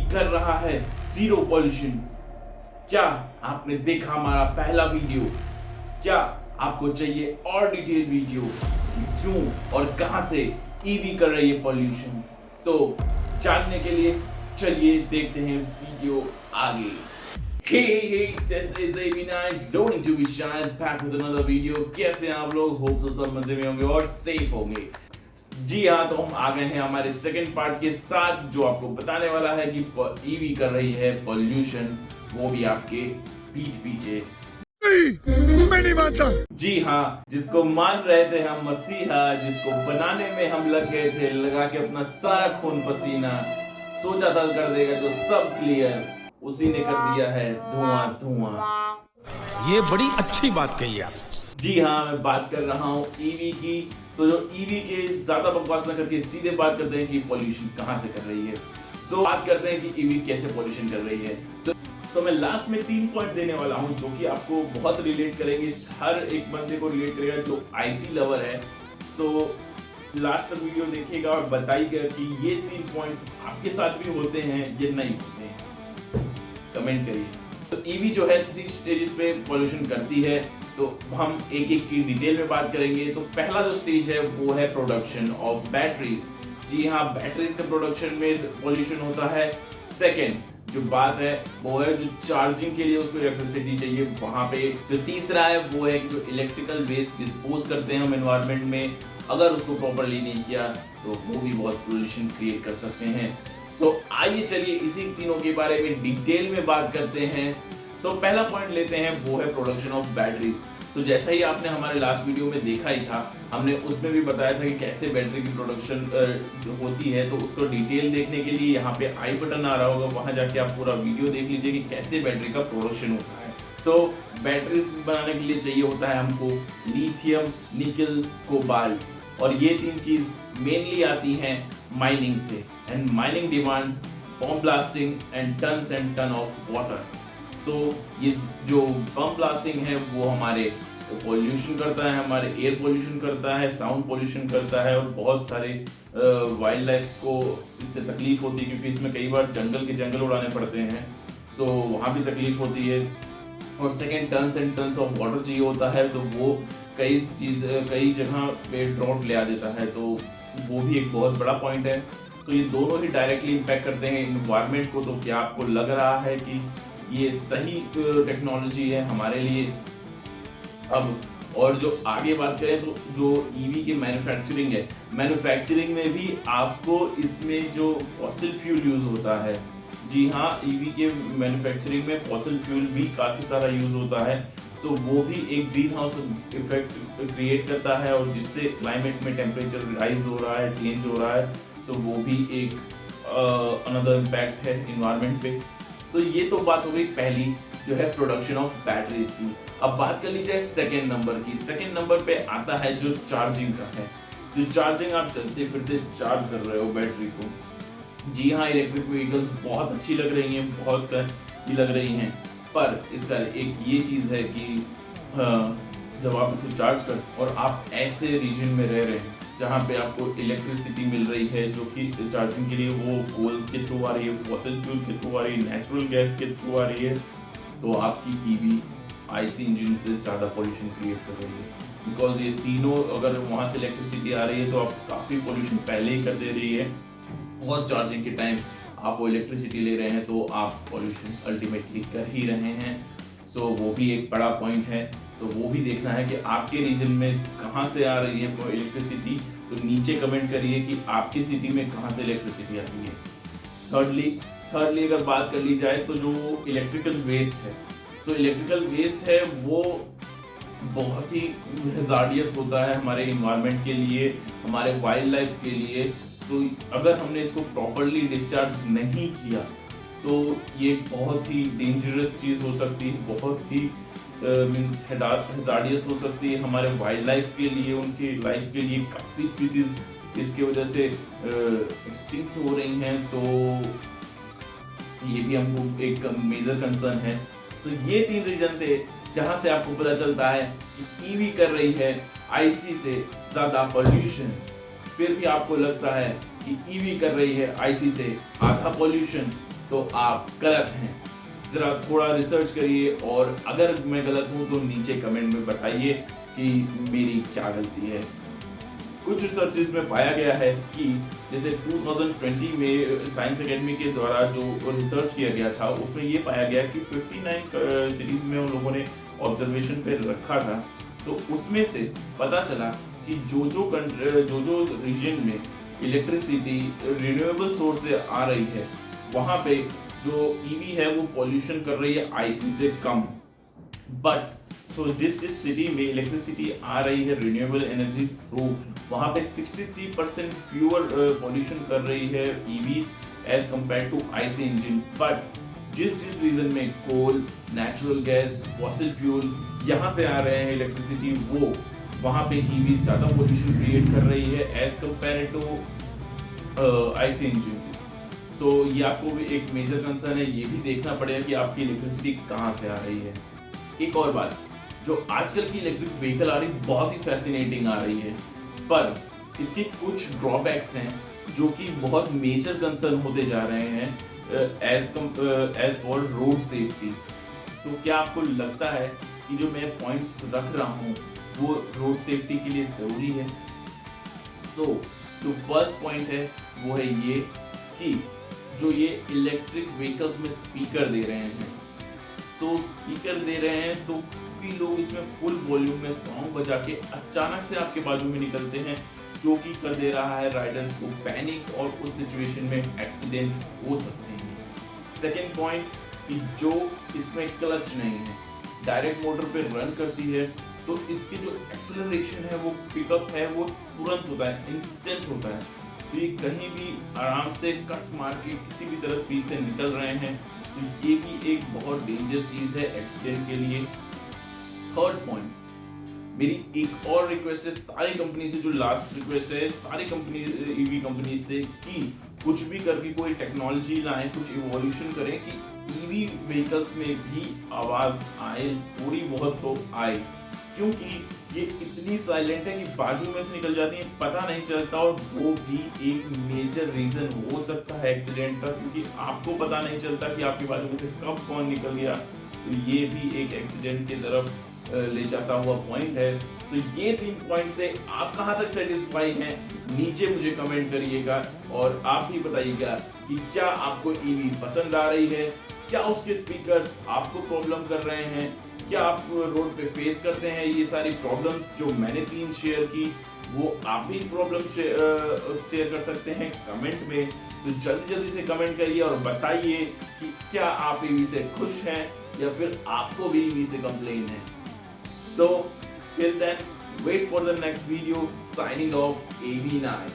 कर रहा है जीरो पॉल्यूशन। क्या आपने देखा हमारा पहला वीडियो? क्या आपको चाहिए और डिटेल वीडियो कि क्यों और कहां से ईवी कर रही है पॉल्यूशन? तो जानने के लिए चलिए देखते हैं वीडियो आगे। Hey, this is Avinash, loading to be shine back with another video। कैसे हैं आप लोग? होप तो सब मजे में होंगे और सेफ होंगे। जी हाँ, तो हम आ गए हैं हमारे सेकंड पार्ट के साथ, जो आपको बताने वाला है कि ईवी कर रही है पॉल्यूशन, वो भी आपके पीठ पीछे। मैं नहीं मानता। जी हाँ, जिसको मान रहे थे हम मसीहा, जिसको बनाने में हम लग गए थे, लगा के अपना सारा खून पसीना, सोचा था कर देगा तो सब क्लियर, उसी ने कर दिया है धुआं धुआं। ये बड़ी अच्छी बात कही आप। जी हाँ, मैं बात कर रहा हूँ ईवी की। तो जो ईवी के ज्यादा बकवास ना करके सीधे बात करते हैं कि पॉल्यूशन कहाँ से कर रही है। बात करते हैं कि ईवी कैसे पॉल्यूशन कर रही है। सो मैं लास्ट में 3 पॉइंट देने वाला हूँ जो कि आपको बहुत रिलेट करेंगे, हर एक बंदे को रिलेट करेगा जो आईसी लवर है। लास्ट तक वीडियो देखिएगा और बताइएगा कि ये 3 पॉइंट्स आपके साथ भी होते हैं या नहीं होते हैं, कमेंट करिए। तो ईवी जो है 3 स्टेजेस पे पॉल्यूशन करती है, तो हम एक एक की डिटेल में बात करेंगे। तो पहला जो स्टेज है वो है प्रोडक्शन ऑफ बैटरीज। जी हाँ, बैटरीज के प्रोडक्शन में पॉल्यूशन होता है। सेकेंड जो बात है वो है जो चार्जिंग के लिए उसको इलेक्ट्रिसिटी चाहिए, वहां पे। जो तीसरा है वो है कि जो इलेक्ट्रिकल वेस्ट डिस्पोज करते हैं हम एनवायरनमेंट में, अगर उसको प्रॉपरली नहीं किया तो वो भी बहुत पोल्यूशन क्रिएट कर सकते हैं। आइए चलिए इसी तीनों के बारे में डिटेल में बात करते हैं। पहला पॉइंट लेते हैं, वो है प्रोडक्शन ऑफ बैटरीज। तो जैसा ही आपने हमारे लास्ट वीडियो में देखा ही था, हमने उसमें भी बताया था कि कैसे बैटरी की प्रोडक्शन होती है। तो उसको डिटेल देखने के लिए यहाँ पे आई बटन आ रहा होगा, वहां जाके आप पूरा वीडियो देख लीजिए कि कैसे बैटरी का प्रोडक्शन होता है। बैटरीज बनाने के लिए चाहिए होता है हमको लिथियम, निकल, कोबाल्ट, और ये 3 चीज मेनली आती हैं माइनिंग से। And mining demands bomb blasting and ton of water. ये जो बम ब्लास्टिंग है वो हमारे पोल्यूशन करता है, हमारे एयर पोल्यूशन करता है, साउंड पोल्यूशन करता है, और बहुत सारे वाइल्ड लाइफ को इससे तकलीफ होती है, क्योंकि इसमें कई बार जंगल उड़ाने पड़ते हैं। वहाँ भी तकलीफ होती है। और सेकेंड टन्स ऑफ वाटर चाहिए होता है, तो वो कई जगह पे ड्रॉट ले आ देता है, तो वो भी एक बहुत बड़ा पॉइंट है। ये दोनों ही डायरेक्टली इम्पैक्ट करते हैं इन्वायरमेंट को। तो क्या आपको लग रहा है कि ये सही टेक्नोलॉजी है हमारे लिए? अब और जो आगे बात करें तो जो ईवी की मैन्युफैक्चरिंग है, मैन्युफैक्चरिंग में भी आपको इसमें जो फॉसिल फ्यूल यूज होता है, जी हाँ, ईवी के मैन्युफैक्चरिंग में फॉसिल फ्यूल भी काफी सारा यूज होता है। वो भी एक ग्रीन हाउस इफेक्ट क्रिएट करता है, और जिससे क्लाइमेट में टेम्परेचर राइज हो रहा है, चेंज हो रहा है। वो भी एक अनदर इम्पैक्ट है इन्वायरमेंट पे। ये तो बात हो गई पहली, जो है प्रोडक्शन ऑफ बैटरीज की। अब बात कर ली जाए सेकेंड नंबर की। सेकेंड नंबर पे आता है जो चार्जिंग का है। जो चार्जिंग, आप चलते फिरते चार्ज कर रहे हो बैटरी को। जी हाँ, इलेक्ट्रिक व्हीकल्स बहुत अच्छी लग रही हैं, बहुत सारी लग रही हैं, पर इसका एक ये चीज है कि जब आप इसको चार्ज कर, और आप ऐसे रीजन में रह रहे हैं जहाँ पे आपको इलेक्ट्रिसिटी मिल रही है, जो कि चार्जिंग के लिए वो कोल के थ्रू आ रही है, फॉसिल फ्यूल के थ्रू आ रही है, नेचुरल गैस के थ्रू आ रही है, तो आपकी ईवी आईसी इंजन से ज़्यादा पॉल्यूशन क्रिएट कर रही है। बिकॉज ये तीनों, अगर वहाँ से इलेक्ट्रिसिटी आ रही है तो आप काफ़ी पॉल्यूशन पहले ही कर दे रही है, और चार्जिंग के टाइम आप वो इलेक्ट्रिसिटी ले रहे हैं तो आप पॉल्यूशन अल्टीमेटली कर ही रहे हैं। वो भी एक बड़ा पॉइंट है। वो भी देखना है कि आपके रीजन में कहाँ से आ रही है इलेक्ट्रिसिटी। तो नीचे कमेंट करिए कि आपकी सिटी में कहाँ से इलेक्ट्रिसिटी आती है। थर्डली अगर बात कर ली जाए तो जो इलेक्ट्रिकल वेस्ट है, इलेक्ट्रिकल वेस्ट है वो बहुत ही हैजार्डियस होता है हमारे इन्वायरमेंट के लिए, हमारे वाइल्ड लाइफ के लिए। तो अगर हमने इसको प्रॉपरली डिस्चार्ज नहीं किया तो ये बहुत ही डेंजरस चीज़ हो सकती है, बहुत ही मीन्स हैजार्डियस हो सकती है हमारे वाइल्ड लाइफ के लिए, उनकी लाइफ के लिए। काफ़ी स्पीसीज इसके वजह से एक्सटिंक्ट हो रही हैं, तो ये भी हमको एक मेजर कंसर्न है। ये 3 रीजन थे जहां से आपको पता चलता है कि ईवी कर रही है आईसी से ज़्यादा पॉल्यूशन। फिर भी आपको लगता है कि ईवी कर रही है आईसी से आधा पॉल्यूशन, तो आप गलत हैं। जरा थोड़ा रिसर्च करिए और अगर मैं गलत हूं तो नीचे कमेंट में बताइए कि मेरी क्या गलती है। कुछ रिसर्चेस में पाया गया है कि जैसे 2020 में साइंस एकेडमी के द्वारा जो रिसर्च किया गया था उसमें ये पाया गया कि 59 सीरीज में उन लोगों ने ऑब्जर्वेशन पे रखा था, तो उसमें से पता चला कि जो रीजन में इलेक्ट्रिसिटी रिन्यूएबल सोर्स से आ रही है वहां पे जो ईवी है वो पॉल्यूशन कर रही है आईसी से कम। बट तो जिस सिटी में इलेक्ट्रिसिटी आ रही है रिन्यूएबल एनर्जी थ्रू, वहां पे 63% फ्यूअर पॉल्यूशन कर रही है EVs as compare to IC engine. But जिस रीजन में coal, natural gas, fossil fuel यहाँ से आ रहे हैं इलेक्ट्रिसिटी, वो वहां पे ईवी ज्यादा पॉल्यूशन क्रिएट कर रही है as compare to IC engine. तो ये आपको भी एक मेजर कंसर्न है, ये भी देखना पड़ेगा कि आपकी इलेक्ट्रिसिटी कहाँ से आ रही है। एक और बात, जो आजकल की इलेक्ट्रिक व्हीकल आ रही बहुत ही फैसिनेटिंग आ रही है, पर इसके कुछ ड्रॉबैक्स हैं जो कि बहुत मेजर कंसर्न होते जा रहे हैं एज फॉर रोड सेफ्टी। तो क्या आपको लगता है कि जो मैं पॉइंट्स रख रहा हूँ वो रोड सेफ्टी के लिए जरूरी है? तो जो फर्स्ट पॉइंट है वो है ये कि जो ये इलेक्ट्रिक व्हीकल्स में स्पीकर दे रहे हैं, तो स्पीकर दे रहे हैं तो काफी लोग इसमें फुल वॉल्यूम में सॉन्ग बजा के अचानक से आपके बाजू में निकलते हैं, जो कि कर दे रहा है राइडर्स को पैनिक और उस सिचुएशन में एक्सीडेंट हो सकते हैं। सेकेंड पॉइंट कि जो इसमें क्लच नहीं है, डायरेक्ट मोटर पे रन करती है, तो इसकी जो एक्सेलरेशन है वो पिकअप है वो तुरंत होता है, इंस्टेंट होता है। तो ये कहीं भी आराम से कट मार के किसी भी तरह स्पीड से निकल रहे हैं, तो ये भी एक बहुत डेंजर चीज है एक्सीडेंट के लिए। थर्ड पॉइंट, मेरी एक और रिक्वेस्ट है सारी कंपनी से, जो लास्ट रिक्वेस्ट है सारी कंपनी ईवी कंपनी से, कि कुछ भी करके कोई टेक्नोलॉजी लाएं, कुछ इवोल्यूशन करें कि ईवी व्हीकल्स में भी आवाज आए, थोड़ी बहुत तो आए, क्योंकि ये इतनी साइलेंट है कि बाजू में से निकल जाती है, पता नहीं चलता, और वो भी एक मेजर रीजन हो सकता है एक्सीडेंट का, क्योंकि आपको पता नहीं चलता कि आपके बाजू में से कब कौन निकल गया। तो ये भी एक एक्सीडेंट की तरफ ले जाता हुआ पॉइंट है। तो ये 3 पॉइंट से आप कहां तक सेटिस्फाई हैं, नीचे मुझे कमेंट करिएगा और आप भी बताइएगा कि क्या आपको ईवी पसंद आ रही है, क्या उसके स्पीकर्स आपको प्रॉब्लम कर रहे हैं, क्या आप रोड पे फेस करते हैं ये सारी प्रॉब्लम्स जो मैंने 3 शेयर की, वो आप भी प्रॉब्लम शेयर कर सकते हैं कमेंट में। तो जल्दी से कमेंट करिए और बताइए कि क्या आप ईवी से खुश हैं या फिर आपको भी ईवी से कंप्लेन है। So till then, wait for the next video. Signing off, AB9.